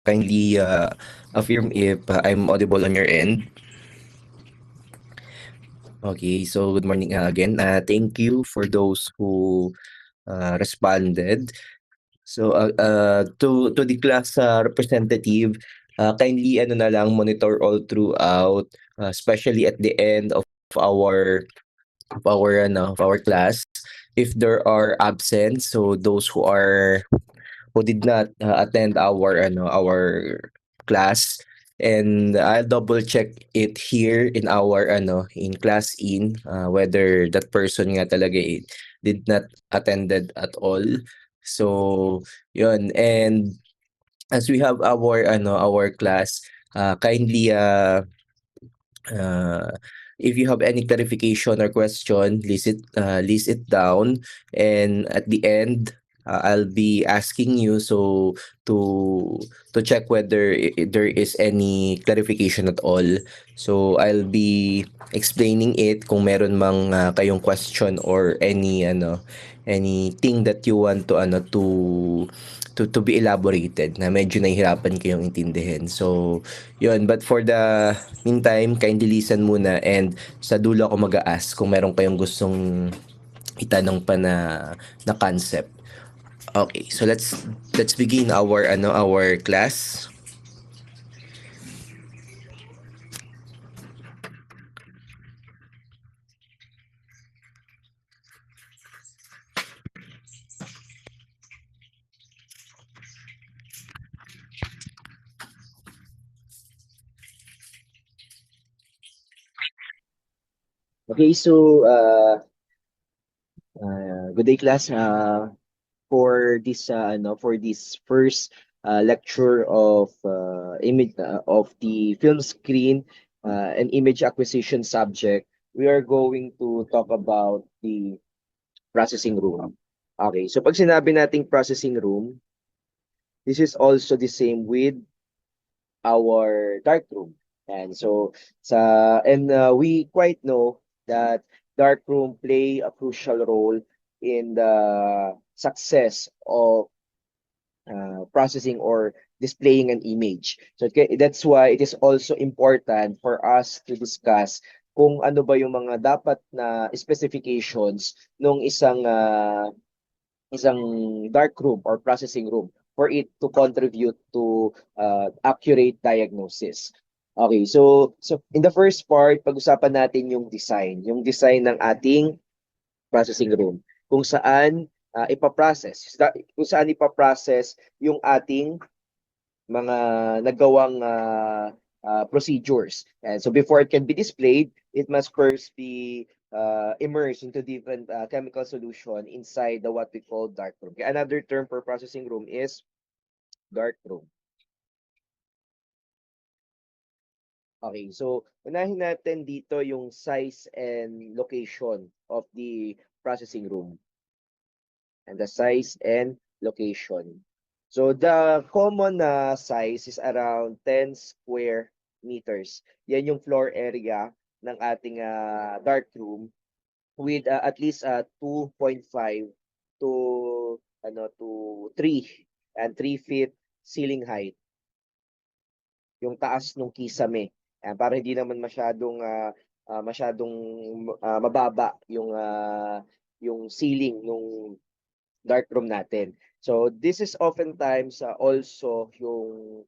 Kindly affirm if I'm audible on your end. Okay, so good morning again. Thank you for those who responded. So to the class representative, kindly ano na lang monitor all throughout, especially at the end of our class. If there are absent, so those who did not attend our class, and I'll double check it here in our in class whether that person nga talaga did not attended at all. So yun, and as we have our class, kindly uh, if you have any clarification or question, list it down, and at the end, I'll be asking you to to check whether there is any clarification at all. So I'll be explaining it kung meron mang kayong question or anything that you want to be elaborated na medyo nahihirapan kayong intindihin. So, yun. But for the meantime, kindly listen muna, and sa dulo ako mag-a-ask kung meron kayong gustong itanong pa na concept. Okay, so let's begin our class. Okay, so good day class. For this first lecture of image of the film screen and image acquisition subject, we are going to talk about the processing room. Okay, so pag sinabi nating processing room, this is also the same with our dark room. And so we quite know that dark room play a crucial role in the success of processing or displaying an image. So that's why it is also important for us to discuss kung ano ba yung mga dapat na specifications ng isang dark room or processing room for it to contribute to accurate diagnosis. Okay, so in the first part, pag-usapan natin yung design ng ating processing room, kung saan kung saan ipaprocess yung ating mga nagawang procedures. And so before it can be displayed, it must first be immersed into different chemical solution inside the what we call dark room. Okay, another term for processing room is dark room. Okay, so unahin natin dito yung size and location of the processing room. And the size and location. So the common size is around 10 square meters. Yan yung floor area ng ating dark room with at least 2.5 to 3 and 3 feet ceiling height, yung taas ng kisame. Para hindi naman masyadong mababa yung ceiling ng dark room natin. So this is oftentimes also yung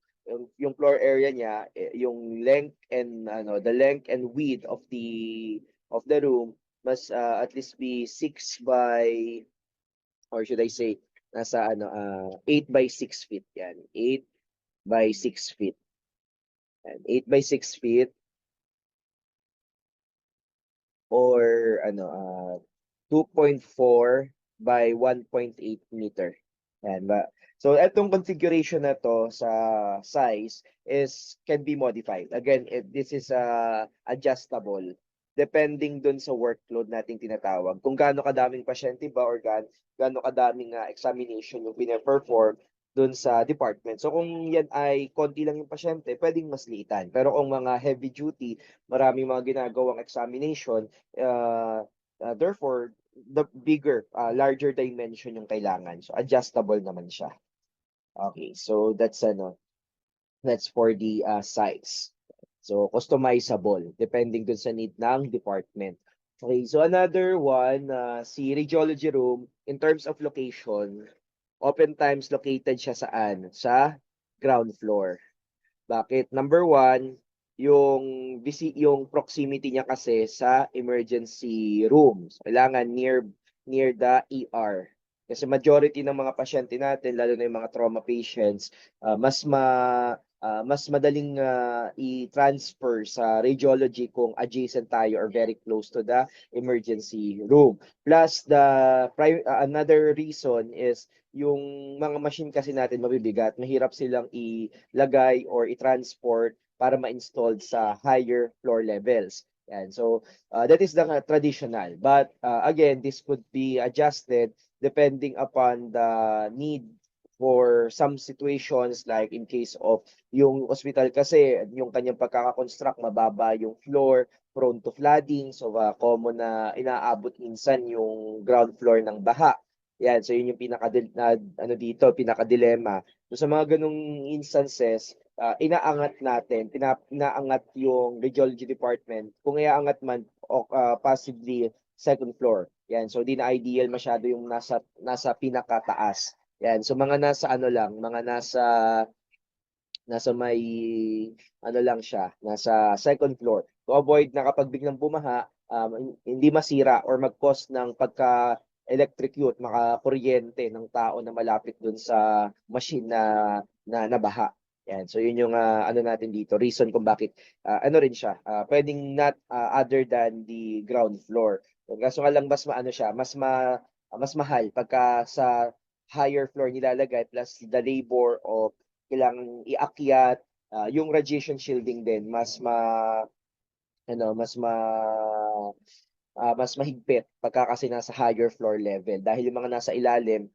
floor area niya, yung length and the length and width of the room must at least be 6 by, or should I say nasa 8 by 6 feet yan. 8 by 6 feet. And 8 by 6 feet or 2.4 by 1.8 meter. Yan ba? So itong configuration na to sa size can be modified. Again, this is adjustable depending dun sa workload nating tinatawag. Kung gaano kadaming pasyente ba or gaano kadaming examination yung pina-perform dun sa department. So kung yan ay konti lang yung pasyente, pwedeng mas liitan. Pero kung mga heavy duty, maraming mga ginagawang examination, therefore the larger dimension yung kailangan. So adjustable naman siya. Okay, so that's That's for the size. So, customizable depending dun sa need ng department. Okay, so another one, si radiology room, in terms of location, oftentimes located siya saan? Sa ground floor. Bakit? Number one, yung proximity niya kasi sa emergency rooms. Kailangan near the ER. Kasi majority ng mga pasyente natin, lalo na yung mga trauma patients, mas madaling i-transfer sa radiology kung adjacent tayo or very close to the emergency room. Plus, another reason is yung mga machine kasi natin mabibigat, mahirap silang ilagay or i-transport para ma-install sa higher floor levels. Yan. So, that is the traditional. But again, this could be adjusted depending upon the need for some situations, like in case of yung hospital kasi, yung kanyang pagkakakonstruct, mababa yung floor, prone to flooding. So, common na inaabot minsan yung ground floor ng baha. Yan, so yun yung pinaka-dilemma. So sa mga ganung instances, inaangat natin, inaangat yung radiology department. Kung iaangat man, possibly second floor. Yan, so di na ideal masyado yung nasa pinakataas. Yan, so mga nasa ano lang, mga nasa may ano lang siya, nasa second floor. To avoid na kapag biglang bumaha, hindi masira or mag-cause ng pagka-electrocute, makakuryente ng tao na malapit dun sa machine na nabaha. Yan. So yun yung ano natin dito, reason kung bakit ano rin siya, pwedeng not other than the ground floor. Kaso nga lang mas maano siya, mas mahal pagka sa higher floor nilalagay plus the labor of kailangang iakyat, yung radiation shielding din ano mas mahigpit pagka kasi nasa higher floor level dahil yung mga nasa ilalim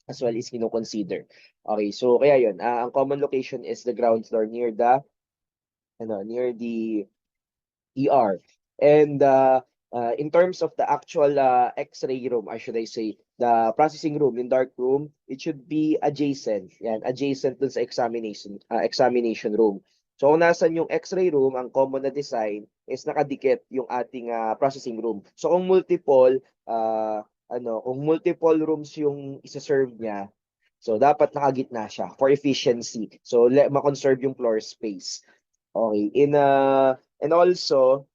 as well is kino-consider. Okay, so kaya yun, ang common location is the ground floor near the ER. And in terms of the actual X-ray room, or should I say, the processing room, in dark room, it should be adjacent. Yan, adjacent dun sa examination room. So kung nasan yung X-ray room, ang common na design is nakadikit yung ating processing room. So kung multiple rooms yung isa-serve niya, so dapat nakagitna siya for efficiency. So ma-conserve yung floor space. Okay. And also,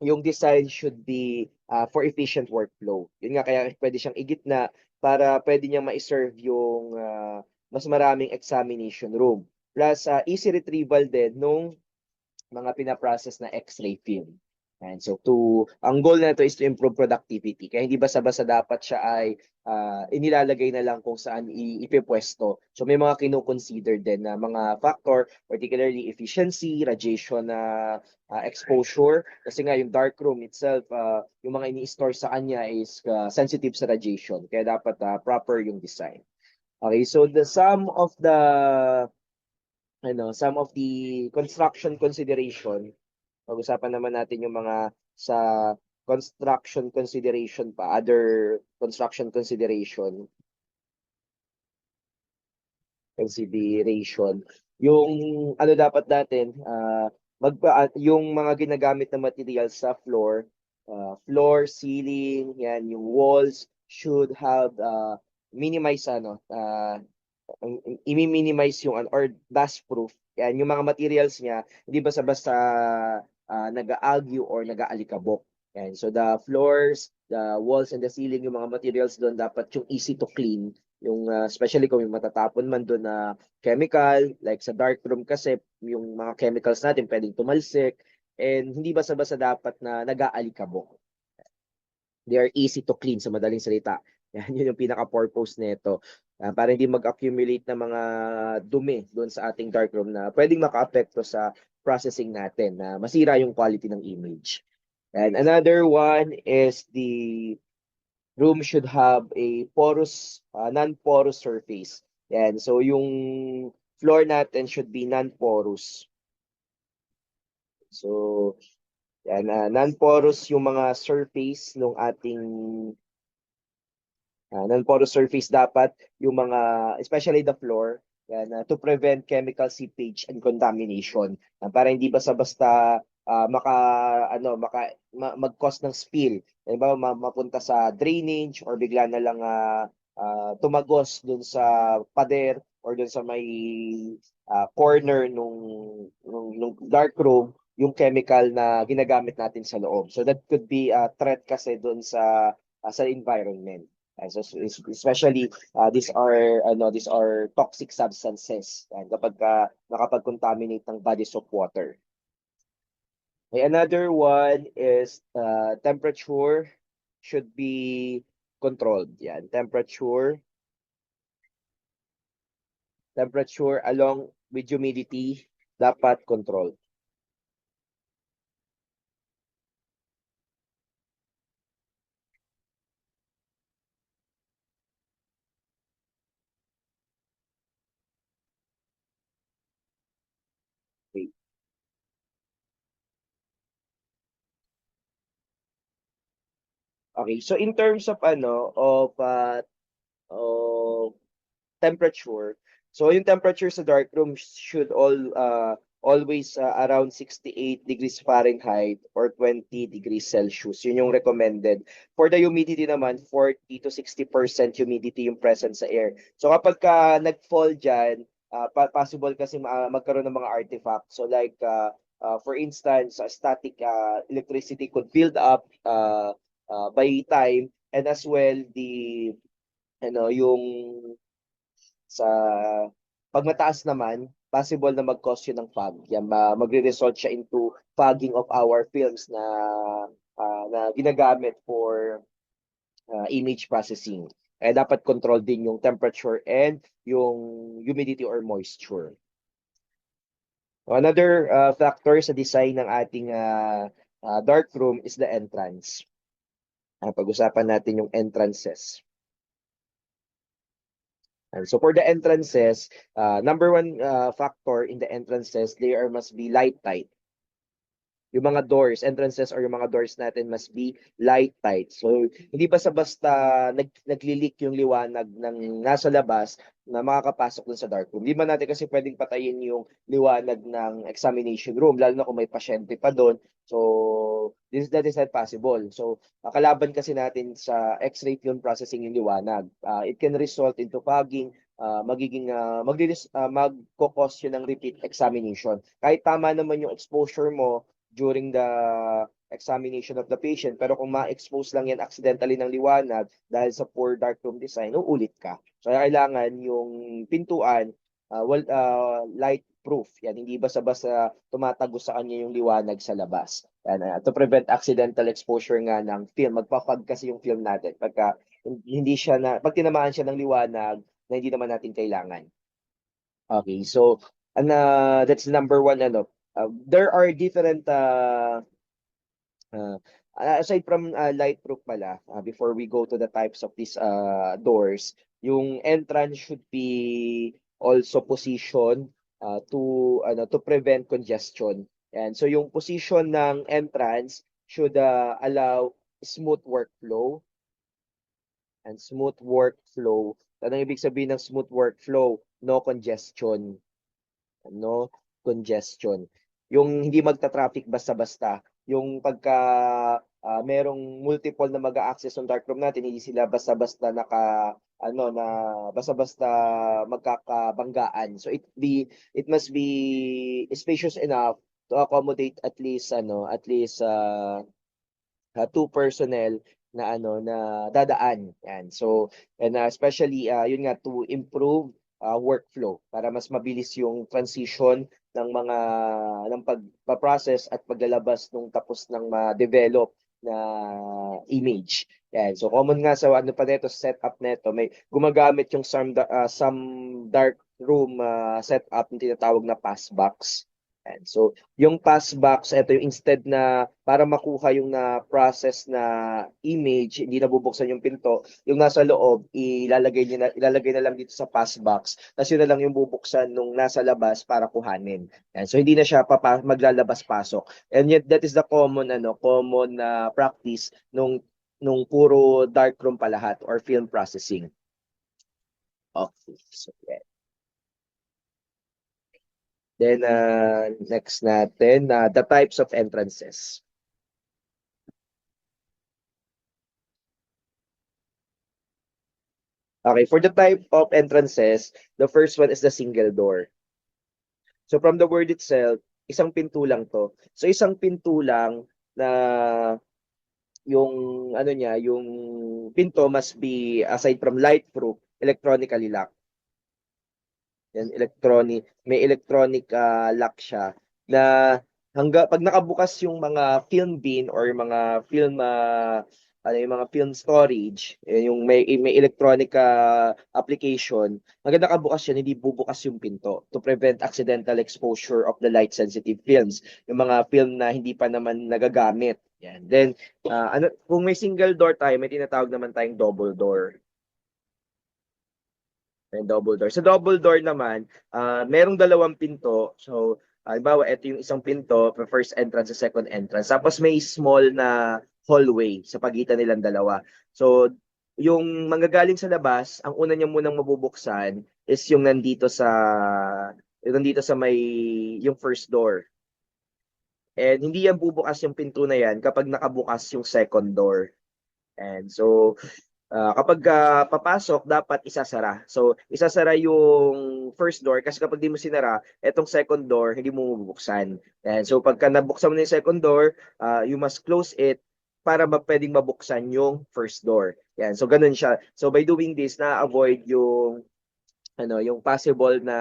yung design should be for efficient workflow. Yun nga, kaya pwede siyang igitna para pwede niyang ma-serve yung mas maraming examination room. Plus, easy retrieval din nung mga pinaprocess na X-ray film. And so ang goal na ito is to improve productivity. Kaya hindi basta-basta dapat siya ay inilalagay na lang kung saan ipipwesto. So may mga kino-consider din na mga factor, particularly efficiency, radiation exposure. Kasi nga yung dark room itself, yung mga ini-store sa kanya is sensitive sa radiation. Kaya dapat proper yung design. Okay, so some of the construction consideration, pag-usapan naman natin yung mga sa construction consideration pa, other construction consideration. Yung ano dapat natin, yung mga ginagamit na materials sa floor, ceiling, yan, yung walls should have minimize i-minimize yung or dust proof. Yan, yung mga materials niya, hindi basta-basta nag-aagyo or nag-aalikabok. Yan. So the floors, the walls and the ceiling, yung mga materials doon dapat yung easy to clean. Yung especially kung may matatapon man doon na chemical, like sa dark room kasi yung mga chemicals natin pwedeng tumalsik and hindi basta-basta dapat na nag-aalikabok. They are easy to clean sa madaling salita. Yan yun yung pinaka-purpose nito. Para hindi mag-accumulate na mga dumi doon sa ating darkroom na pwedeng maka-apekto sa processing natin na masira yung quality ng image. And another one is the room should have a non-porous surface. Yan. So yung floor natin should be non-porous. So yan, non-porous yung mga surface ng ating non-porous surface dapat yung mga, especially the floor, Yan, to prevent chemical seepage and contamination. Para hindi basta-basta mag-cause ng spill. Diba, mapunta sa drainage or bigla na lang tumagos dun sa pader or dun sa may corner nung dark room yung chemical na ginagamit natin sa loob. So that could be a threat kasi dun sa environment. So especially these are toxic substances kapag nakapag-contaminate ng bodies of water. Okay, another one is temperature should be controlled. Yan, temperature along with humidity dapat control. Okay. Okay, so in terms of of temperature. So yung temperature sa dark room should always around 68 degrees Fahrenheit or 20 degrees Celsius. Yun yung recommended. For the humidity naman, 40 to 60% humidity yung present sa air. So kapag nag-fall dyan, possible kasi magkaroon ng mga artifacts. So like, for instance, static electricity could build up by time, and as well yung sa pag mataas naman, possible na mag-cause yun ng fog. Yan, magre-result siya into fogging of our films na ginagamit for image processing. Dapat control din yung temperature and yung humidity or moisture. Another factor sa design ng ating dark room is the entrance. Pag-usapan natin yung entrances. And so for the entrances, number one factor in the entrances, there must be light tight. Yung mga doors, entrances or yung mga doors natin must be light tight. So hindi basta-basta nagli-leak yung liwanag ng nasa labas na makakapasok dun sa dark room. Hindi man natin kasi pwedeng patayin yung liwanag ng examination room, lalo na kung may pasyente pa doon. So that is not possible. So kalaban kasi natin sa X-ray film processing yung liwanag. It can result into fogging, magko-cause yun ng repeat examination. Kahit tama naman yung exposure mo during the examination of the patient, pero kung ma-expose lang yan accidentally ng liwanag dahil sa poor darkroom design, uulit ka. So kailangan yung pintuan light proof. Yan, hindi basta-basta tumatagos sa kanya yung liwanag sa labas. Yan, to prevent accidental exposure nga ng film. Magpapag kasi yung film natin pagka pag tinamaan siya ng liwanag na hindi naman natin kailangan. Okay, so that's number one. There are different aside from light proof pala, before we go to the types of these doors, yung entrance should be also positioned to prevent congestion. And so yung position ng entrance should allow smooth workflow and smooth workflow. Anong ibig sabihin ng smooth workflow? No congestion. No congestion. Yung hindi magta-traffic basta-basta, yung pagka merong multiple na mag-a-access ng darkroom natin, hindi sila basta-basta na basta-basta magkakabanggaan. So it must be spacious enough to accommodate at least two personnel na dadaan. Yan. So and especially yun nga to improve workflow para mas mabilis yung transition ng pagpa-process at paglalabas nung tapos ng ma-develop na image. Yan. So common nga sa pa neto setup neto, may gumagamit yung some dark room setup na tinatawag na pass box. And so, yung pass box, ito yung instead na para makuha yung na-process na image, hindi nabubuksan yung pinto, yung nasa loob, ilalagay na lang dito sa pass box. Tapos yun na lang yung bubuksan nung nasa labas para kuhanin. And so, hindi na siya maglalabas-pasok. And yet, that is the common practice nung puro darkroom pa lahat or film processing. Okay. So, yeah. Then, next natin, the types of entrances. Okay, for the type of entrances, the first one is the single door. So from the word itself, isang pinto lang to. So isang pinto lang na yung ano niya, yung pinto must be aside from light proof, electronically locked. Yan, may electronic lock siya na pag nakabukas yung mga film bin or mga film ano yung mga film storage, yung may electronic application, hanggang nakabukas yan, hindi bubukas yung pinto to prevent accidental exposure of the light sensitive films. Yung mga film na hindi pa naman nagagamit. Yan. Then kung may single door tayo, may tinatawag naman tayong double door. May double door. Sa double door naman, merong dalawang pinto. So, halimbawa, ito yung isang pinto, first entrance sa second entrance. Tapos may small na hallway sa pagitan nilang dalawa. So, yung manggagaling sa labas, ang una niya munang mabubuksan is yung nandito sa may yung first door. And hindi yan bubukas yung pinto na yan kapag nakabukas yung second door. And so, kapag papasok, dapat isasara. So, isasara yung first door kasi kapag di mo sinara, etong second door, hindi mo mabubuksan. And so, pagka nabuksan mo na yung second door, you must close it para pwedeng mabuksan yung first door. Yan. So, ganun siya. So, by doing this, na-avoid yung possible na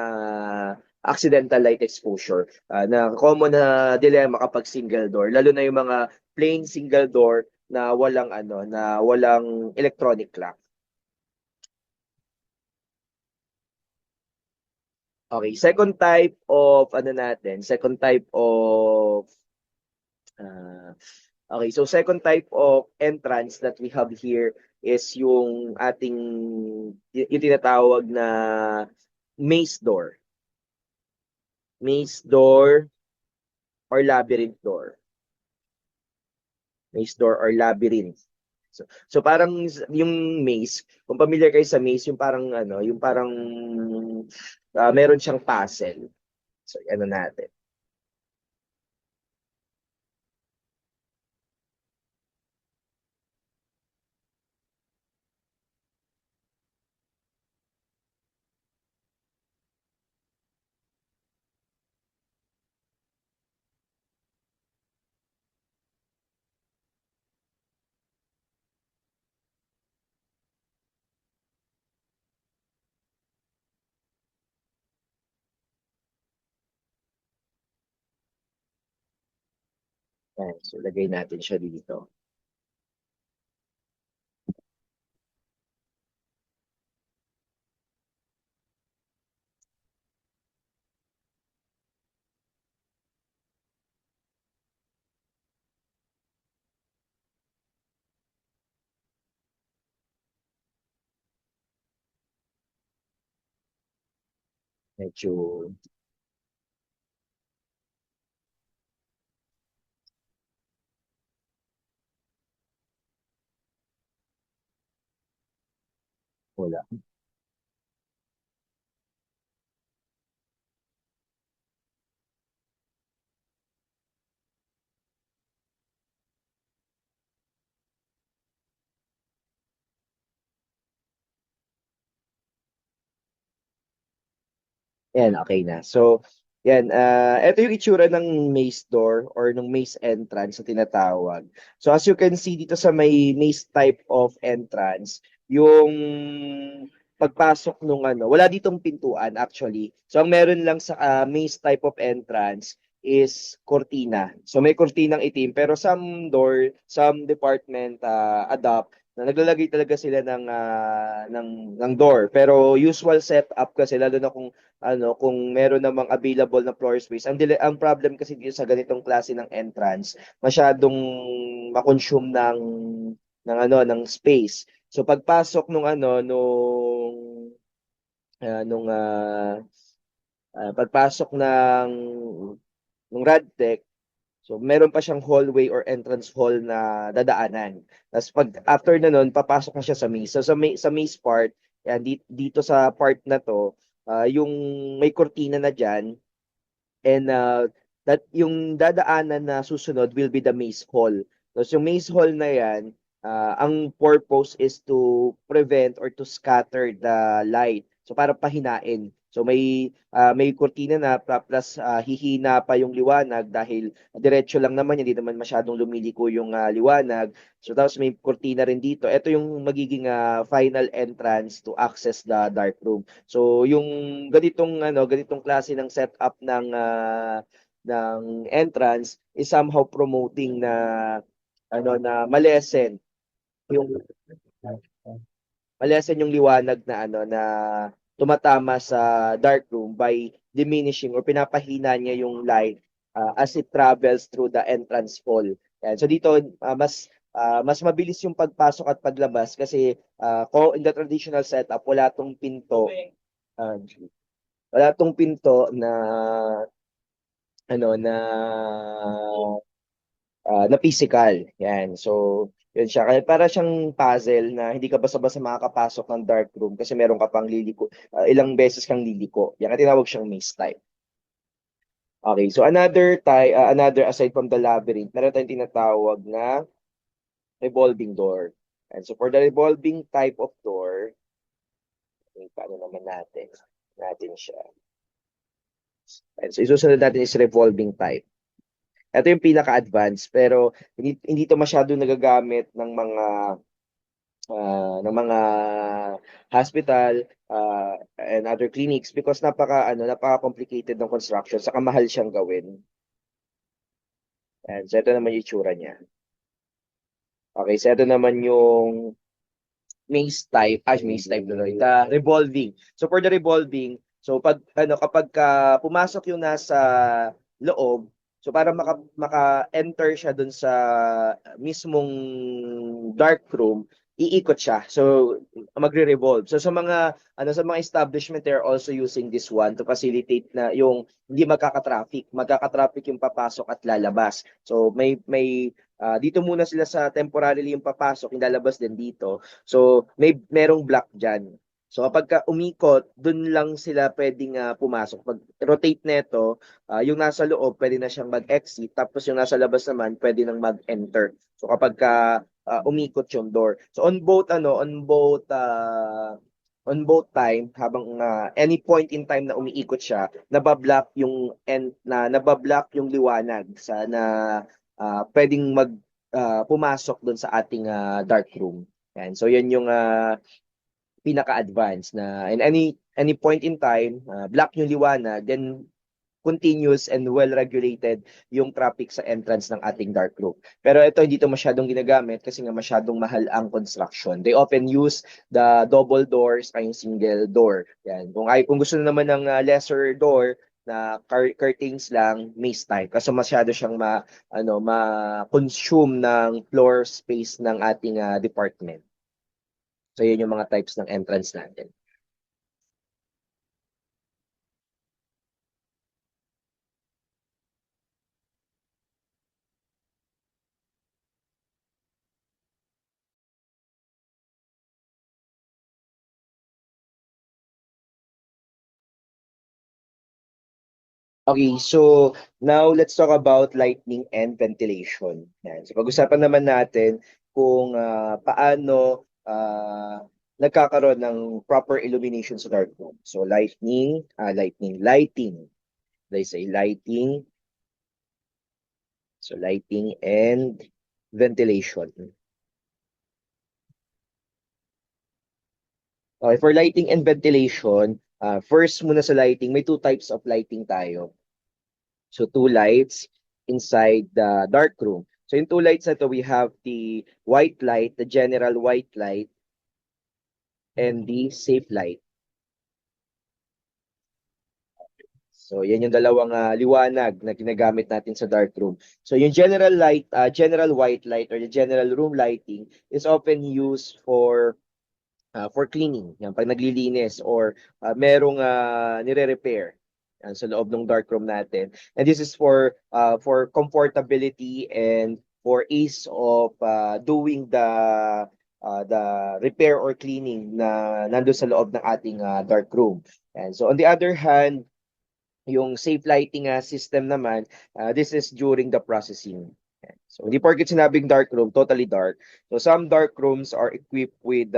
accidental light exposure na common na dilemma kapag single door, lalo na yung mga plain single door na walang electronic lock. Okay, uh, okay, so second type of entrance that we have here is yung tinatawag na maze door. Maze door or labyrinth door. Maze door or labyrinth. So parang yung maze, kung familiar kayo sa maze, yung parang meron siyang puzzle. So ano natin. Ayan, so lagay natin siya dito. Medyo wala. Yan, okay na. So, yan. Ito yung itsura ng maze door or ng maze entrance na tinatawag. So, as you can see dito sa may maze type of entrance, yung pagpasok nung wala ditong pintuan actually. So, ang meron lang sa maze type of entrance is cortina. So, may kortinang itim pero some department adopt na naglalagay talaga sila ng door. Pero usual setup kasi lalo na kung meron namang available na floor space. Ang problem kasi dito sa ganitong klase ng entrance, masyadong ma-consume ng space. So pagpasok nung pagpasok ng Radtech, so meron pa siyang hallway or entrance hall na dadaanan. Tapos after na nun, papasok na siya sa maze. So sa maze part, yan, dito sa part na to, yung may cortina na diyan, And that yung dadaanan na susunod will be the maze hall. So yung maze hall na yan, ang purpose is to prevent or to scatter the light. So para pahinain. So may kurtina na plus hihina pa yung liwanag dahil diretso lang naman, hindi naman masyadong lumiliko yung liwanag. So tapos may kurtina rin dito. Ito yung magiging final entrance to access the dark room. So yung ganitong klase ng setup ng entrance is somehow promoting na malesen yung yung liwanag na na tumatama sa dark room by diminishing or pinapahina niya yung light as it travels through the entrance hall. Yan. So dito mas mabilis yung pagpasok at paglabas kasi in the traditional setup uh, wala tong pinto na na na physical. Yan. So, yun siya. Kaya para siyang puzzle na hindi ka basta-basta makakapasok ng dark room kasi meron ka pang liliko, ilang beses kang liliko. Yan ang tinawag siyang maze type. Okay, so another aside from the labyrinth, meron tayong tinatawag na revolving door. And so for the revolving type of door, paano naman natin siya. And so isusunod natin is revolving type. Ito yung pinaka-advanced pero hindi to masyado nagagamit ng mga hospital and other clinics because napaka-complicated ng construction saka mahal siyang gawin. And so ito naman yung itsura niya. Okay, so ito naman yung maze type tuloy, the revolving. So for the revolving, so kapag pumasok yung nasa loob, so para maka-enter siya dun sa mismong dark room, iikot siya. So magre-revolve. So sa mga establishment, they're also using this one to facilitate na yung hindi magkaka-traffic yung papasok at lalabas. So may dito muna sila sa temporarily yung papasok, yung lalabas din dito. So merong block diyan. So kapag umikot, dun lang sila pwedeng pumasok. Pag rotate nito, yung nasa loob pwede na siyang mag-exit, tapos yung nasa labas naman pwede nang mag-enter. So kapag umikot yung door. So on both time habang any point in time na umiikot siya, nabablock yung liwanag sa na pwedeng pumasok doon sa ating dark room. Yan. So yan yung pinaka-advanced na in any point in time, block yung liwanag, then continuous and well-regulated yung traffic sa entrance ng ating dark room. Pero ito hindi to masyadong ginagamit kasi nga masyadong mahal ang construction. They often use the double doors kayong single door. Yan. Kung gusto naman ng lesser door na curtains lang, maze type kasi masyado siyang ma-consume ng floor space ng ating department. So yun yung mga types ng entrance natin. Okay, so now let's talk about lighting and ventilation. Yan. So pag-usapan naman natin kung paano nagkakaroon ng proper illumination sa dark room. So lighting. They say lighting. So lighting and ventilation. Okay, for lighting and ventilation, first muna sa lighting, may two types of lighting tayo. So two lights inside the dark room. So in two lights na to, we have the white light, the general white light, and the safe light. So yan yung dalawang liwanag na ginagamit natin sa dark room. So yung general white light or the general room lighting is often used for cleaning. Yan, pag naglilinis or merong nire-repair sa loob ng dark room natin. And this is for comfortability and for ease of doing the repair or cleaning na nandoon sa loob ng ating dark room. And so on the other hand, Yung safe lighting system naman, this is during the processing. So, hindi porket sinabing dark room, totally dark. So, some dark rooms are equipped with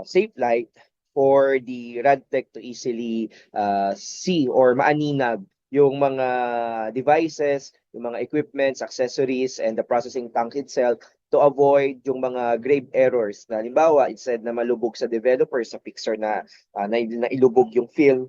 safe light for the RadTech to easily see or maaninag yung mga devices, yung mga equipments, accessories, and the processing tank itself to avoid yung mga grave errors. Na halimbawa, instead na malubog sa developer sa picture na ilubog yung film,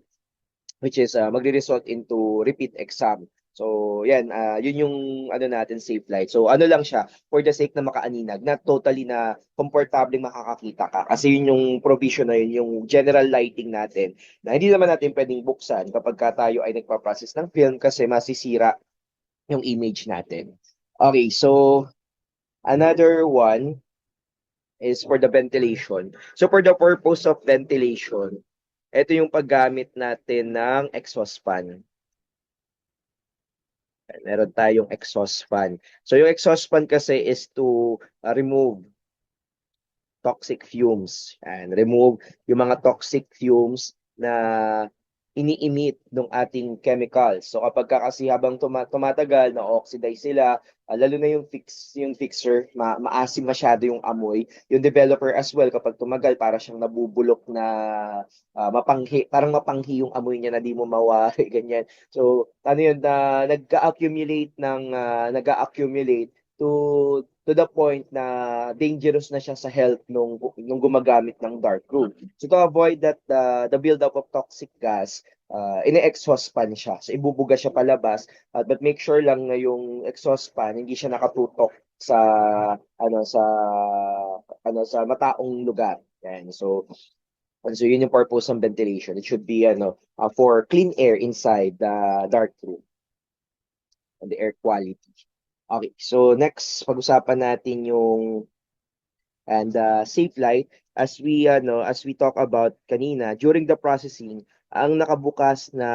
which is magre-result into repeat exam. So, yan, yun yung ano natin, safe light. So, ano lang siya, for the sake na makaaninag, not totally na komportable makakakita ka. Kasi yun yung provision na yun, yung general lighting natin, na hindi naman natin pwedeng buksan kapag ka tayo ay nagpa-process ng film kasi masisira yung image natin. Okay, so another one is for the ventilation. So, for the purpose of ventilation, ito yung paggamit natin ng exhaust fan. Meron tayong exhaust fan. So yung exhaust fan kasi is to remove toxic fumes and remove yung mga toxic fumes na ini-emit ng ating chemicals. So kapag kasi habang tumatagal na oxidize sila, lalo na yung fixer, maasim masyado yung amoy. Yung developer as well kapag tumagal para siyang nabubulok na mapanghi, parang mapanghi yung amoy niya na di mo mawari ganyan. So ano yun na nag-accumulate to the point na dangerous na siya sa health nung gumagamit ng dark room. So to avoid that the buildup of toxic gas, ine-exhaust fan siya. So ibubuga siya palabas, but make sure lang na yung exhaust fan hindi siya nakatutok sa sa mataong lugar. Yan. So yun yung purpose ng ventilation. It should be for clean air inside the dark room and the air quality. Okay, so next pag-usapan natin yung safe light as we talk about kanina during the processing ang nakabukas na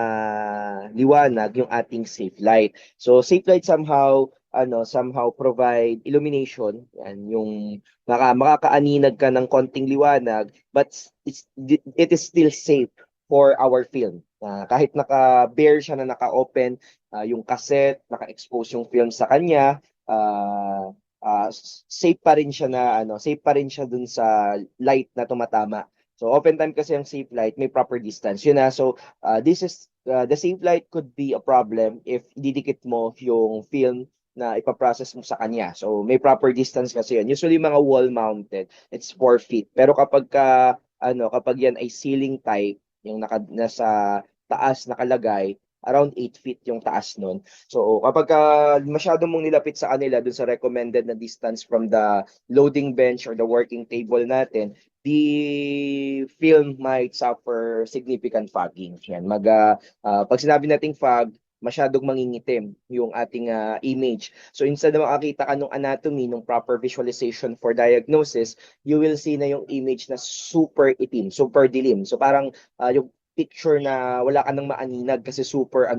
liwanag yung ating safe light. So safe light somehow provide illumination, yan yung makakaaninag ka ng konting liwanag, but it is still safe for our film. Kahit naka-bare siya na naka-open yung cassette, naka-expose yung film sa kanya, safe pa rin siya safe pa rin siya dun sa light na tumatama. So oftentimes kasi ang safe light may proper distance. Yun na. So this is the safe light could be a problem if didikit mo yung film na ipaprocess mo sa kanya. So may proper distance kasi yun. Usually mga wall mounted, it's 4 feet. Pero kapag yan ay ceiling type, yung nasa taas nakalagay, around 8 feet yung taas nun. So kapag masyado mong nilapit sa kanila dun sa recommended na distance from the loading bench or the working table natin, the film might suffer significant fogging. Yan, pag sinabi nating fog, masyadong mangingitim yung ating image. So instead na makakita ka ng anatomy, ng proper visualization for diagnosis, you will see na yung image na super itim, super dilim. So parang yung picture na wala ka nang maaninag kasi super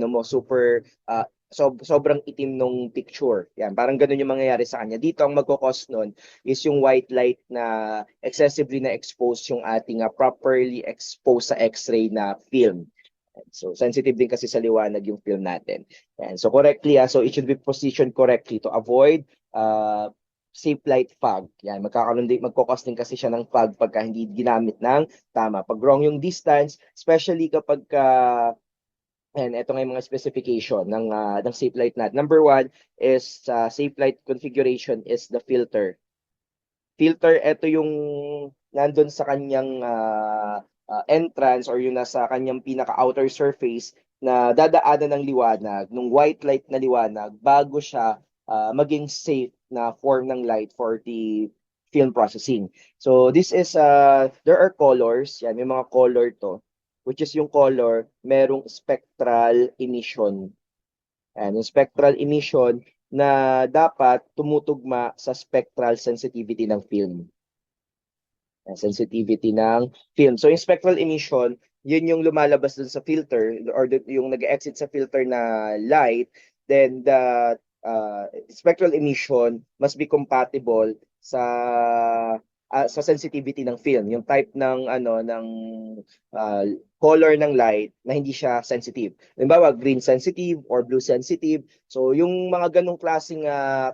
sobrang itim nung picture. Yan, parang ganun yung mangyayari sa kanya. Dito ang magkakos nun is yung white light na excessively na expose yung ating properly exposed sa X-ray na film. So sensitive din kasi sa liwanag yung film natin. Yan. So correctly, so it should be positioned correctly to avoid safe light fog. Yan, magkakos din kasi siya ng fog pagka hindi ginamit ng tama. Pag wrong yung distance, especially kapag and ito nga yung mga specification ng safe light natin. Number one is safe light configuration is the filter. Filter, ito yung nandun sa kanyang entrance or yung nasa kanyang pinaka-outer surface na dadaanan ng liwanag, nung white light na liwanag, bago siya maging safe na form ng light for the film processing. So this is, there are colors, yan, may mga color to, which is yung color, merong spectral emission. And yung spectral emission na dapat tumutugma sa spectral sensitivity ng film. Sensitivity ng film. So yung spectral emission, yun yung lumalabas dun sa filter or yung nag-exit sa filter na light, then the spectral emission must be compatible sa sa sensitivity ng film, yung type ng color ng light na hindi siya sensitive. Halimbawa, green sensitive or blue sensitive. So yung mga ganong klaseng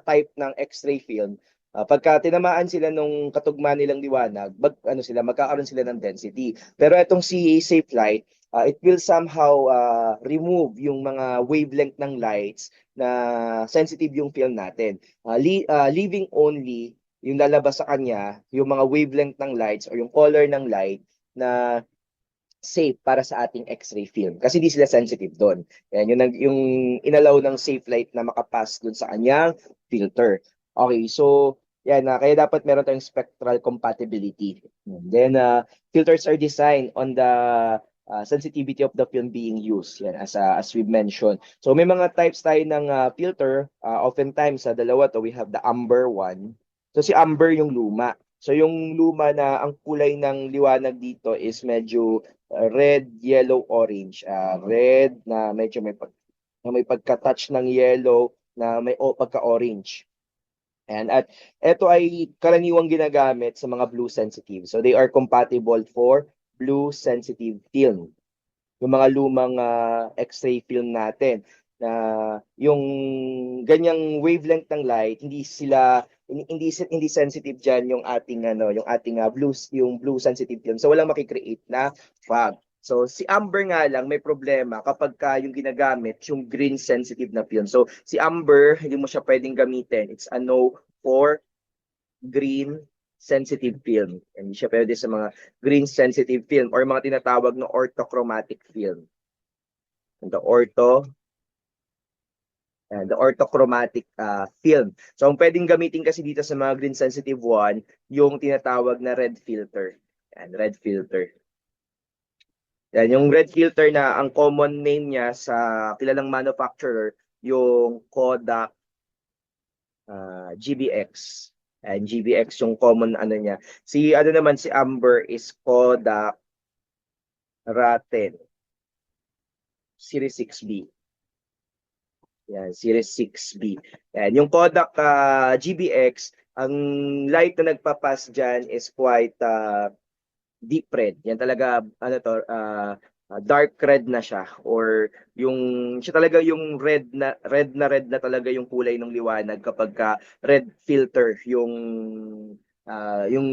type ng X-ray film, pagka tinamaan sila nung katugma nilang liwanag, magkakaroon sila ng density. Pero itong si Safe Light, it will somehow remove yung mga wavelength ng lights na sensitive yung film natin. Leaving only yung lalabas sa kanya, yung mga wavelength ng lights or yung color ng light na safe para sa ating X-ray film. Kasi di sila sensitive doon. Yan, yung inalaw ng safe light na makapass doon sa kanyang filter. Okay, so yan, kaya dapat meron tayong spectral compatibility. Then, filters are designed on the sensitivity of the film being used. Yan, as we've mentioned. So, may mga types tayo ng filter. Oftentimes, sa dalawa to, we have the amber one. So, si amber yung luma. So, yung luma na ang kulay ng liwanag dito is medyo red, yellow, orange. Red na medyo may pagka-touch ng yellow na may pagka-orange. At ito ay karaniwang ginagamit sa mga blue sensitive. So they are compatible for blue sensitive film. Yung mga lumang X-ray film natin na yung ganyang wavelength ng light, hindi sensitive diyan yung ating blue sensitive film. So walang makikreate na fog. So si amber nga lang may problema kapag yung ginagamit yung green sensitive na film. So si amber hindi mo siya pwedeng gamitin. It's a no for green sensitive film. Hindi siya pwede sa mga green sensitive film or mga tinatawag na orthochromatic film. The orthochromatic film. So, ang pwedeng gamitin kasi dito sa mga green sensitive one, yung tinatawag na red filter. Yan, red filter. Yan, yung red filter na ang common name niya sa kilalang manufacturer, yung Kodak GBX. And GBX yung common niya. Si Amber is Kodak Raten Series 6B. Yan, Series 6B. Yan, yung Kodak GBX, ang light na nagpapas dyan is quite deep red. Yan talaga, dark red na siya. Or siya talaga yung red na talaga yung kulay ng liwanag kapag red filter yung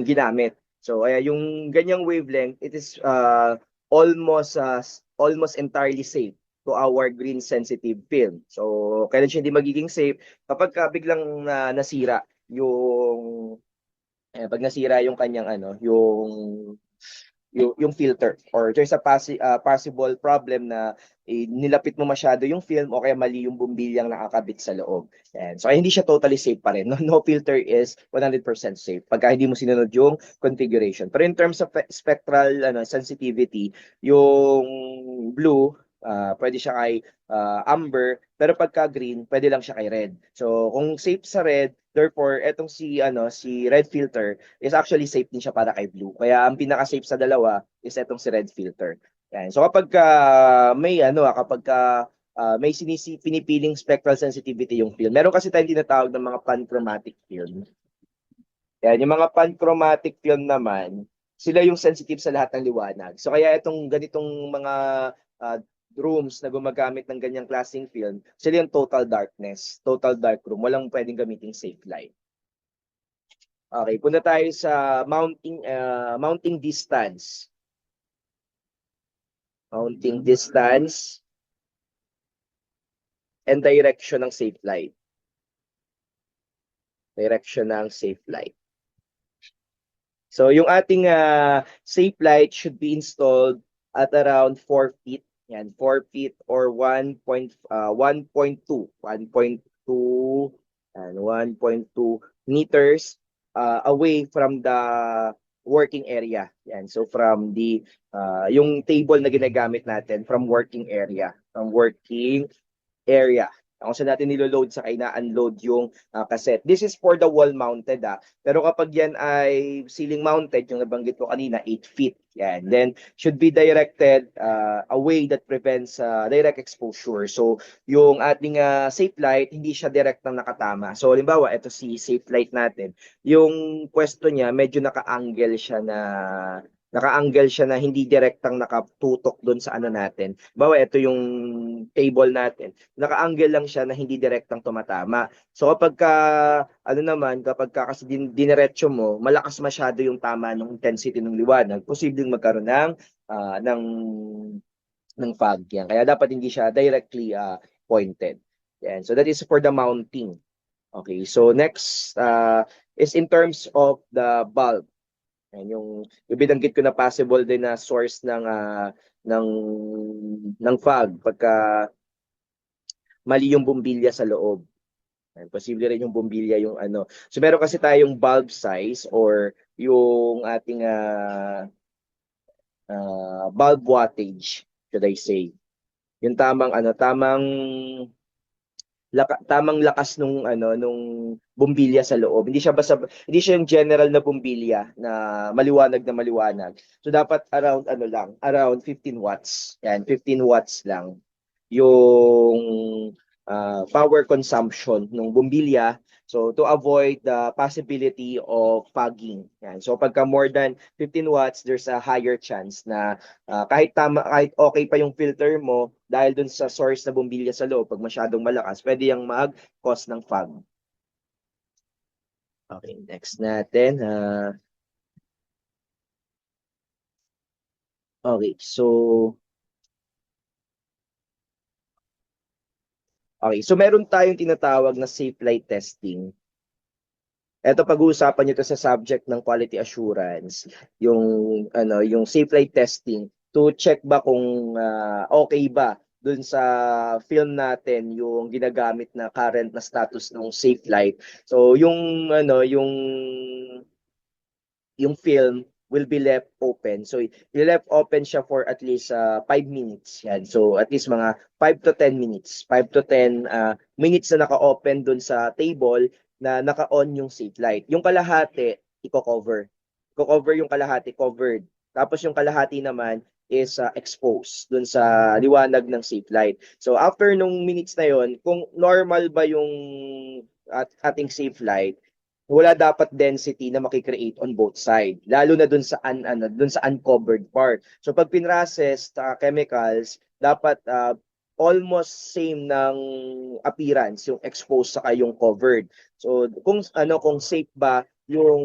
ginamit. So, yung ganyang wavelength, it is almost entirely safe to our green sensitive film. So, kailan siya hindi magiging safe kapag biglang nasira pag nasira yung kanyang yung filter or there's a possible problem na nilapit mo masyado yung film o kaya mali yung bumbilyang nakakabit sa loob. And so hindi siya totally safe pa rin. No filter is 100% safe pagka hindi mo sinunod yung configuration. Pero in terms of spectral sensitivity, yung blue pwede siya kay amber, pero pagka green, pwede lang siya kay red. So, kung safe sa red, therefore, etong si red filter is actually safe din siya para kay blue. Kaya ang pinaka-safe sa dalawa is etong si red filter. Yan. So, kapag may pinipiling spectral sensitivity yung film, meron kasi tayong tinatawag ng mga panchromatic film. Yan, yung mga panchromatic film naman, sila yung sensitive sa lahat ng liwanag. So kaya itong ganitong mga rooms na gumagamit ng ganyang klaseng film, sila yung total darkness, total dark room. Walang pwedeng gamiting safe light. Okay, punta tayo sa mounting distance. Mounting distance and direction ng safe light. Direction ng safe light. So yung ating safe light should be installed at around 4 feet. Yan, 4 feet or 1.2 and 1.2 meters away from the working area. Yan, so from the yung table na ginagamit natin from working area, Kung saan natin nilo-load sa ina-unload yung cassette. This is for the wall mounted Pero kapag yan ay ceiling mounted, yung nabanggit ko kanina, 8 feet. Yan. Then should be directed away that prevents direct exposure. So yung ating safe light, hindi siya direktang nakatama. So halimbawa, ito si safe light natin. Yung pwesto niya, medyo naka-angle siya na hindi direktang nakatutok doon sa ano natin. Bawa ito yung table natin. Naka-angle lang siya na hindi direktang tumatama. So kapag ano naman, kapag kasi diniretso mo, malakas masyado yung tama ng intensity ng liwanag, posibleng magkaroon ah, ng ng fog yan. Kaya dapat hindi siya directly pointed. Yan. So that is for the mounting. Okay, so next is in terms of the bulb. Yan, yung binanggit ko na possible din na source ng ng fog pagka mali yung bumbilya sa loob. Yan, posible rin yung bumbilya yung ano. So meron kasi tayong bulb size or yung ating bulb wattage, should I say. Yung tamang lakas nung bumbilya sa loob. Hindi siya yung general na bumbilya na maliwanag. So dapat around 15 watts. Yan, 15 watts lang yung power consumption ng bumbilya. So to avoid the possibility of fogging. Yan. So pagka more than 15 watts, there's a higher chance na kahit okay pa yung filter mo, dahil dun sa source na bumbilya sa loob, pag masyadong malakas, pwede yung mag-cause ng fog. Okay, next natin. Okay, so meron tayong tinatawag na safe light testing. Ito pag-uusapan nyo to sa subject ng quality assurance, yung safe light testing to check ba kung okay ba dun sa film natin yung ginagamit na current na status ng safe light. So yung film will be left open. So i-left open siya for at least 5 minutes. Yan. So at least mga 5 to 10 minutes. 5 to 10 minutes na naka-open dun sa table na naka-on yung safe light. Yung kalahati, i-cover. I-cover yung kalahati, covered. Tapos yung kalahati naman is exposed dun sa liwanag ng safe light. So after nung minutes na yon, kung normal ba yung ating safe light, wala dapat density na makikreate on both side, lalo na dun sa uncovered part. So pag pinrocess chemicals, dapat almost same ng appearance yung exposed sa yung covered. So kung safe ba yung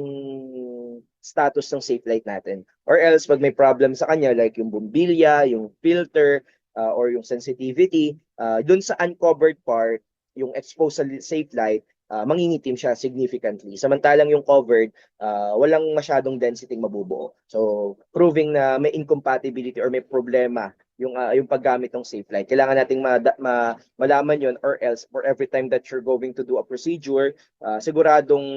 status ng safe light natin, or else pag may problem sa kanya like yung bumbilya, yung filter, or yung sensitivity, dun sa uncovered part, yung exposed sa safe light, mangingitim siya significantly. Samantalang yung covered, walang masyadong density mabubuo. So, proving na may incompatibility or may problema yung paggamit ng safe light. Kailangan nating malaman yon, or else for every time that you're going to do a procedure, siguradong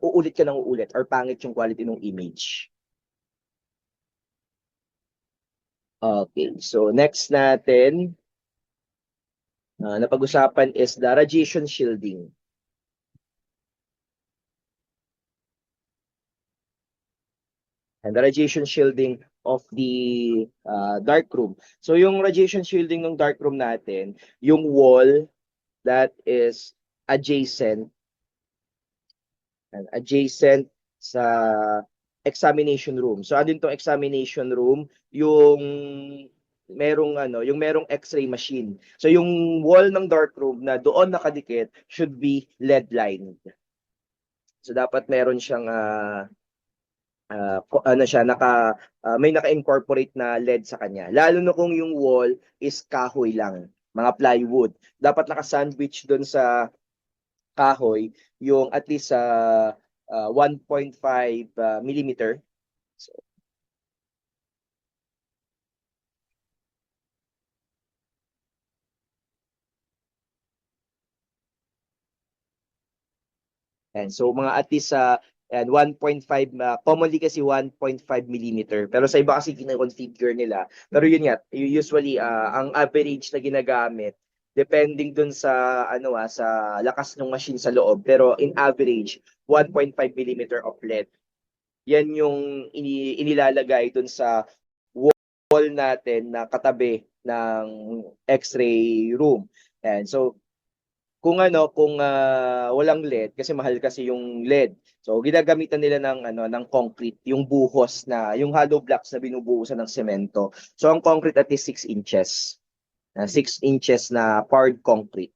uulit ka ng uulit or pangit yung quality ng image. Okay, so next natin napag-usapan is the radiation shielding. And the radiation shielding of the dark room. So yung radiation shielding ng dark room natin, yung wall that is adjacent sa examination room. So ano yung examination room? Yung merong X-ray machine. So yung wall ng dark room na doon nakadikit should be LED lined. So dapat meron siyang may naka-incorporate na LED sa kanya. Lalo na kung yung wall is kahoy lang, mga plywood. Dapat naka-sandwich doon sa kahoy yung at least 1.5 millimeter. So, and so mga at least And 1.5, commonly kasi 1.5 millimeter. Pero sa iba kasi kina-configure nila. Pero yun nga, usually ang average na ginagamit depending dun sa sa lakas ng machine sa loob. Pero in average, 1.5 millimeter of lead. Yan yung inilalagay dun sa wall natin na katabi ng X-ray room. And so kung walang LED kasi mahal kasi yung LED. So ginagamitan nila ng concrete, yung buhos na yung hollow blocks na binubuhusan ng semento. So ang concrete at is 6 inches. 6 inches na poured concrete.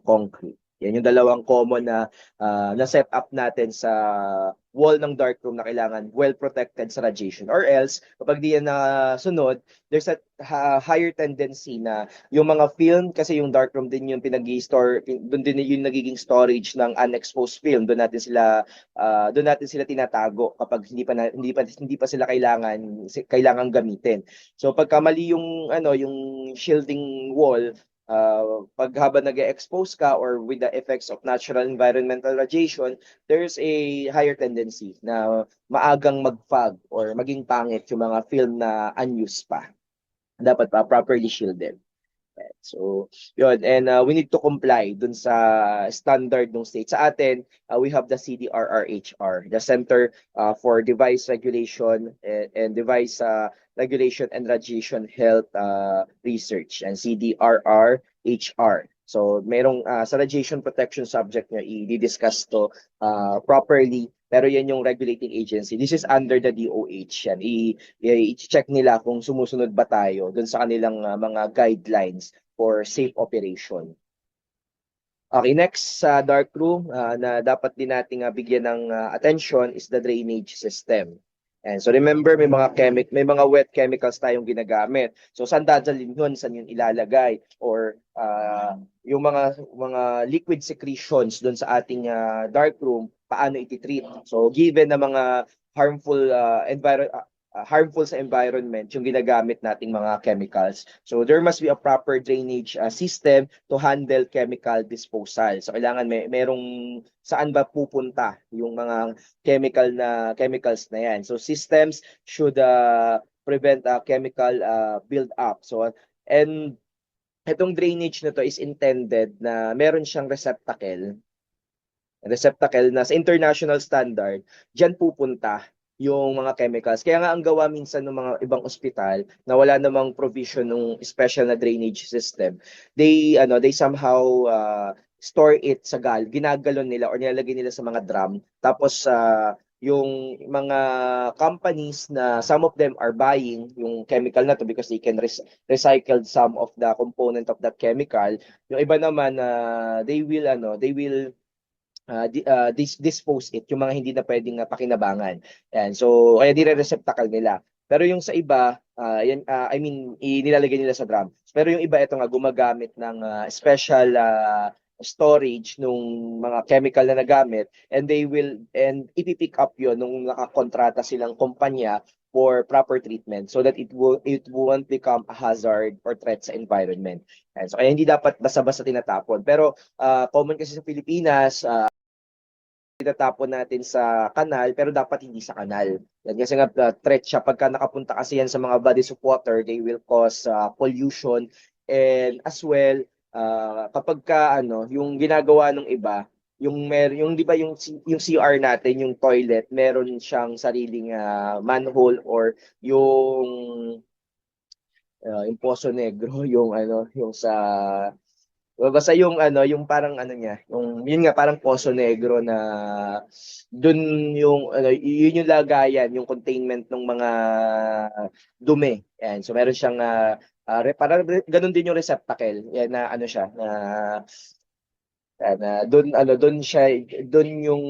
Concrete. Yan yung dalawang common na set up natin sa wall ng darkroom na kailangan well protected sa radiation, or else kapag di yan nasunod, there's a higher tendency na yung mga film, kasi yung darkroom din yung pinag-store, doon din yung nagiging storage ng unexposed film, doon natin sila tinatago kapag hindi pa sila kailangan gamitin. So pagka mali yung shielding wall, pag habang nag-expose ka or with the effects of natural environmental radiation, there's a higher tendency na maagang mag-fog or maging pangit yung mga film na unused pa. Dapat pa properly shielded. So, yun. And we need to comply dun sa standard ng state. Sa atin, we have the CDRRHR, the Center for Device Regulation and Device Regulation and Radiation Health Research, and CDRRHR. So, merong sa radiation protection subject niya, i-discuss to properly. Pero yan yung regulating agency. This is under the DOH. Yan. I-check nila kung sumusunod ba tayo dun sa kanilang mga guidelines for safe operation. Okay, next sa darkroom na dapat din nating bigyan ng attention is the drainage system. And so remember, may mga wet chemicals tayong ginagamit. So saan dadalhin yun? Saan yun ilalagay? Or yung mga liquid secretions doon sa ating darkroom, paano iti-treat? So given na mga harmful sa environment yung ginagamit nating mga chemicals. So there must be a proper drainage system to handle chemical disposal. So kailangan merong saan ba pupunta yung mga chemicals na yan. So systems should prevent chemical build up. So and itong drainage na to is intended na meron siyang receptacle na sa international standard, diyan pupunta yung mga chemicals. Kaya nga ang gawa minsan ng mga ibang ospital na wala namang provision ng special na drainage system, they somehow store it sa ginagalon nila or nilalagay nila sa mga drum. Tapos yung mga companies na some of them are buying yung chemical na to because they can recycle some of the component of that chemical. Yung iba naman they will dispose it, yung mga hindi na pwedeng pakinabangan. Yan. So, kaya dire-receptacle nila. Pero yung sa iba, nilalagay nila sa drum. Pero yung iba, ito nga, gumagamit ng special storage nung mga chemical na nagamit, and ipipick up yon nung nakakontrata silang kumpanya for proper treatment so that it won't become a hazard or threat sa environment. And so, kaya hindi dapat basta-basta tinatapon. Pero common kasi sa Pilipinas, tinatapon natin sa kanal, pero dapat hindi sa kanal. Yan, kasi nga threat siya. Pagka nakapunta kasi yan sa mga bodies of water, they will cause pollution. And as well, kapag yung ginagawa ng iba, yung di ba yung CR natin, yung toilet, meron siyang sariling manhole, or yung Poso Negro, yung sa basta yung parang niya, yun nga parang Poso Negro na dun yun yung lagayan, yung containment ng mga dumi. Yan. So meron siyang parang ganun din yung receptacle. Yan na siya na doon yung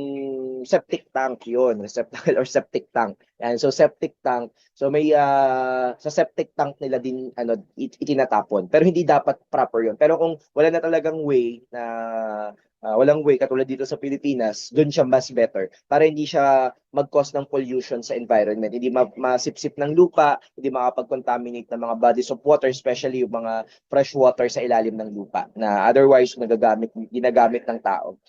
septic tank yun, receptacle or septic tank. Yan, so septic tank. So may sa septic tank nila din itinatapon. Pero hindi dapat proper yun. Pero kung wala na talagang way na walang way katulad dito sa Pilipinas, doon siya mas better para hindi siya mag-cause ng pollution sa environment. Hindi masipsip ng lupa, hindi makapag-contaminate ng mga bodies of water, especially yung mga fresh water sa ilalim ng lupa na otherwise ginagamit ng tao.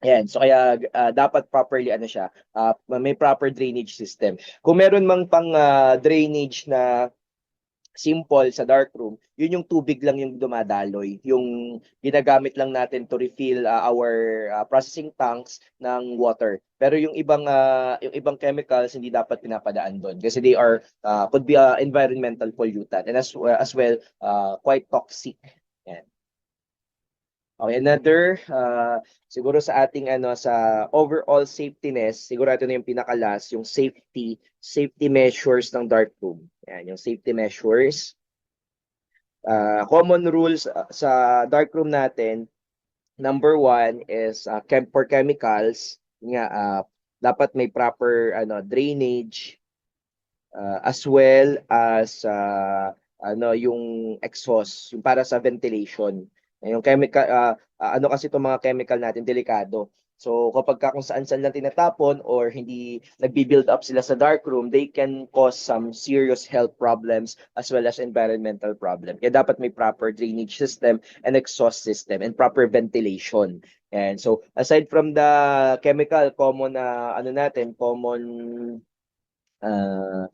Ayan, so kaya dapat properly ano siya, may proper drainage system. Kung meron mang pang drainage na simple sa darkroom, yun yung tubig lang yung dumadaloy. Yung ginagamit lang natin to refill our processing tanks ng water. Pero yung ibang chemicals hindi dapat pinapadaan doon kasi they are could be environmental pollutant and as well quite toxic. Yan. Okay, another siguro sa ating ano sa overall safetyness, siguro ito na yung pinakalas, yung safety measures ng darkroom. Yan, yung safety measures. Common rules sa darkroom natin, number one is for chemicals, nga dapat may proper drainage as well as yung exhaust, yung para sa ventilation. Yung chemical ano kasi itong mga chemical natin delikado. So kapag kung saan-saan lang tinatapon or hindi nagbi-build up sila sa dark room, they can cause some serious health problems as well as environmental problem. Kaya dapat may proper drainage system and exhaust system and proper ventilation. And so aside from the chemical common common uh,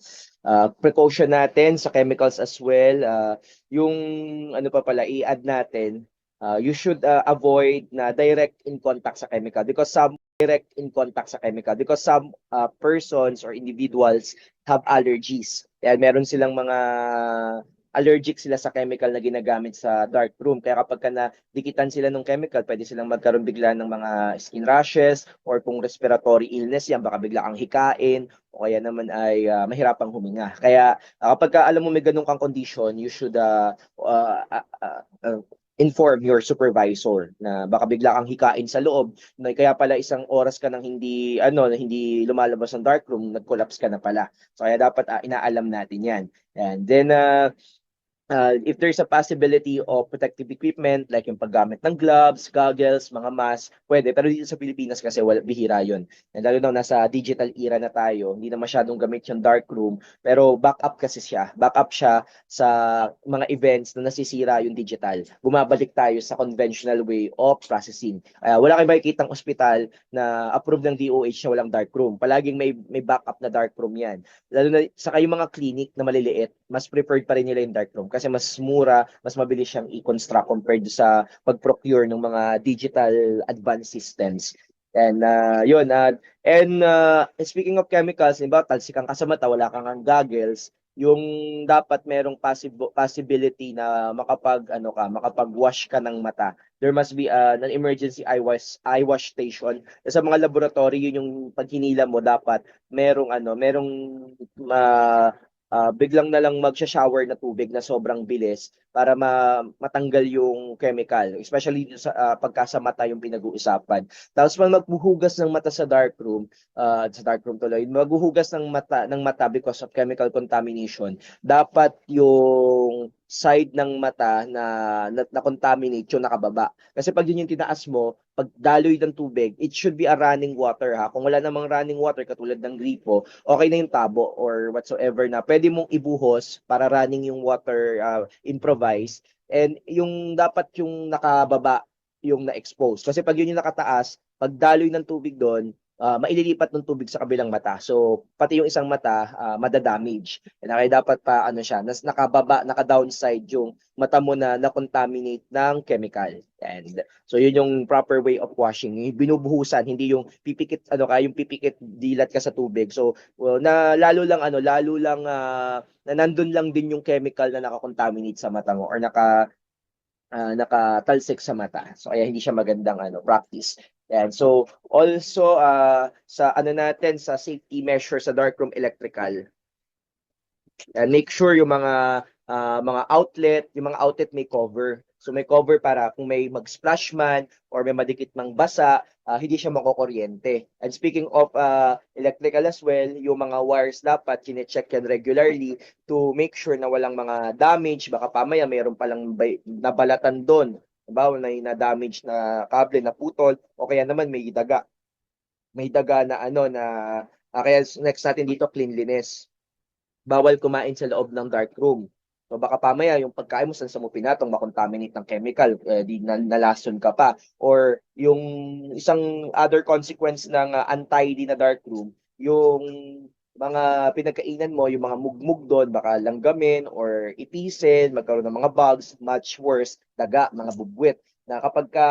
precaution natin sa chemicals as well. Yung ano pa pala, i-add natin, you should avoid na direct in contact sa chemical because some persons or individuals have allergies. Kaya meron silang mga allergic sila sa chemical na ginagamit sa dark room. Kaya kapag ka nadikitan sila ng chemical, pwede silang magkaroon bigla ng mga skin rashes or kung respiratory illness yan, baka bigla kang hikain o kaya naman ay mahirapang huminga. Kaya kapag ka alam mo may ganun kang condition, you should inform your supervisor na baka bigla kang hikain sa loob na kaya pala isang oras ka nang hindi lumalabas ng dark room, nag-collapse ka na pala. So kaya dapat inaalam natin 'yan. And then if there's a possibility of protective equipment like yung paggamit ng gloves, goggles, mga mask, pwede. Pero dito sa Pilipinas kasi bihira yun. And lalo na nasa digital era na tayo, hindi na masyadong gamit yung dark room. Pero backup kasi siya. Backup siya sa mga events na nasisira yung digital. Bumabalik tayo sa conventional way of processing. Wala kayong makikitang ospital na approved ng DOH na walang dark room. Palaging may backup na dark room yan. Lalo na sa kayong mga clinic na maliliit, mas preferred pa rin nila yung dark room kasi mas mura, mas mabilis siyang i-construct compared sa pag-procure ng mga digital advanced systems. And speaking of chemicals, diba, talsikan ka sa mata, wala kang goggles, yung dapat merong possibility na makapag-wash ka ng mata. There must be an emergency eye wash station. Sa mga laboratory, yun yung pag hinila mo dapat merong biglang na lang magsha-shower na tubig na sobrang bilis para matanggal yung chemical, especially sa pagka sa mata yung pinag-uusapan. Tapos pag maghuhugas ng mata sa dark room tuloy, maghuhugas ng mata because of chemical contamination, dapat yung side ng mata na contaminate yung nakababa. Kasi pag yun yung tinaas mo, pag daloy ng tubig, it should be a running water ha. Kung wala namang running water katulad ng gripo, okay na yung tabo or whatsoever na pwede mong ibuhos para running yung water improvise. And yung dapat yung nakababa yung na-expose. Kasi pag yun yung nakataas, pag daloy ng tubig doon, maililipat ng tubig sa kabilang mata. So, pati yung isang mata, madadamage. Kaya dapat pa, naka-downside yung mata mo na na-contaminate ng chemical. And so, yun yung proper way of washing. Yung binubuhusan, hindi yung yung pipikit dilat ka sa tubig. So, lalo lang na nandun lang din yung chemical na naka-contaminate sa mata mo or nakatalsik sa mata. So kaya hindi siya magandang practice. And so also sa sa safety measure sa darkroom electrical, make sure yung mga outlet may cover. So may cover para kung may mag-splash man or may madikit mang basa, hindi siya makokuryente. And speaking of electrical as well, yung mga wires dapat kine-check yan regularly to make sure na walang mga damage. Baka pamaya mayroon palang nabalatan doon. Diba? Na damage na kable na putol o kaya naman may daga. May daga na kaya next natin dito cleanliness. Bawal kumain sa loob ng dark room. So baka pamaya yung pagkain mo saan sa mo pinatong makontaminate ng chemical, di nalason ka pa. Or yung isang other consequence ng untidy na dark room, yung mga pinagkainan mo, yung mga mugmug doon, baka langgamin or ipisin, magkaroon ng mga bugs, much worse, daga, mga bubwit, na kapag ka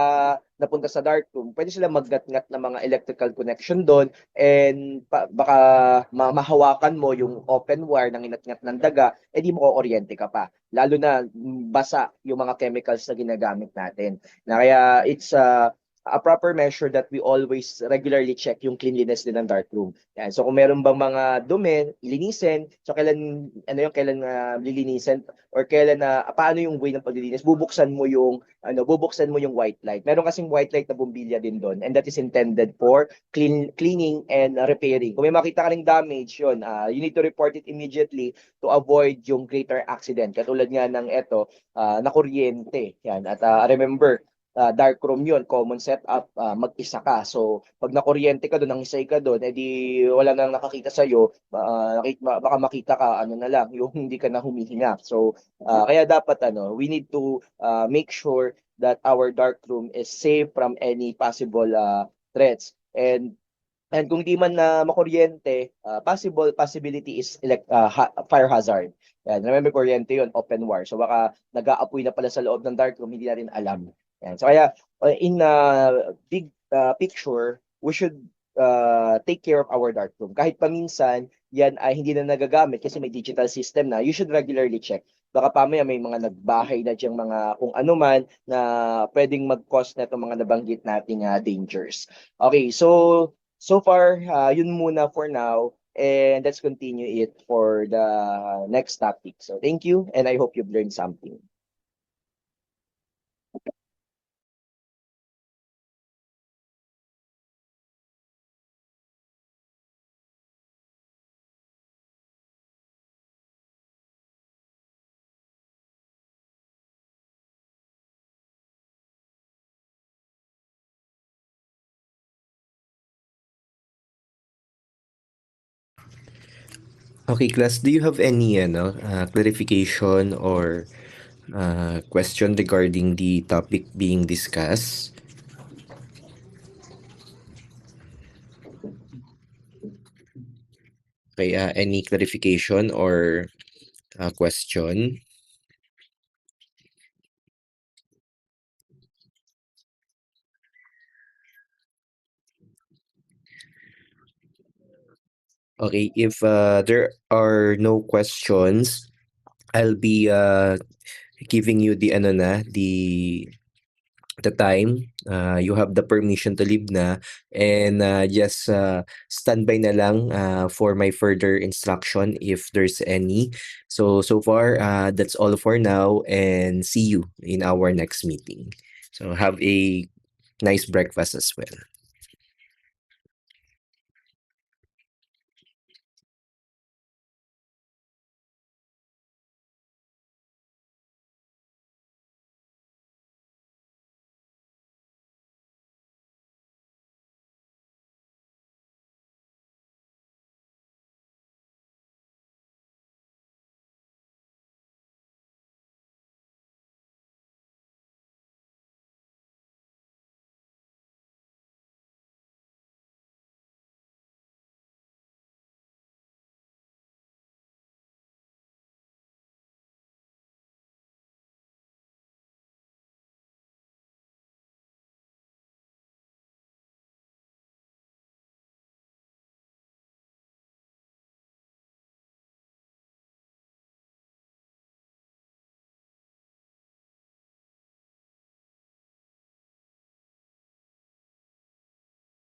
napunta sa dark room, pwede sila maggat-ngat ng mga electrical connection doon and baka mahawakan mo yung open wire ng inat-ngat ng daga, di mo kuryente ka pa. Lalo na basa yung mga chemicals na ginagamit natin. Na kaya it's a proper measure that we always regularly check yung cleanliness din ng dark room. Yan. So kung meron bang mga dumi, ilinisin. So kailan lilinisin or kailan paano yung way ng paglilinis? Bubuksan mo yung white light. Meron kasing white light na bumbilya din doon and that is intended for cleaning and repairing. Kung may makita ka ring damage, yun, you need to report it immediately to avoid yung greater accident. Katulad nga ng na kuryente. Yan. At remember, dark room yun, common setup, mag-isa ka. So, pag nakuryente ka doon, nangisay ka doon, edi wala nang nakakita sa'yo, baka makita ka, na lang, yung hindi ka na humihinga. So, kaya dapat, we need to make sure that our dark room is safe from any possible threats. And kung di man na makuryente, possibility is fire hazard. Yan, remember kuryente yun, open wire. So baka nag-aapoy na pala sa loob ng dark room, hindi natin alam. Yan. So kaya in big picture, we should take care of our dark room. Kahit paminsan, yan ay hindi na nagagamit kasi may digital system na, you should regularly check. Baka pamaya may mga nagbahay na diyang mga kung ano man na pwedeng mag-cause na itong mga nabanggit nating dangers. Okay, so far, yun muna for now. And let's continue it for the next topic. So thank you, and I hope you've learned something. Okay, class, do you have any clarification or question regarding the topic being discussed? Okay, any clarification or question? Okay, if there are no questions, I'll be giving you the time. You have the permission to leave na, and just stand by na lang for my further instruction if there's any. So far, that's all for now, and see you in our next meeting. So have a nice breakfast as well.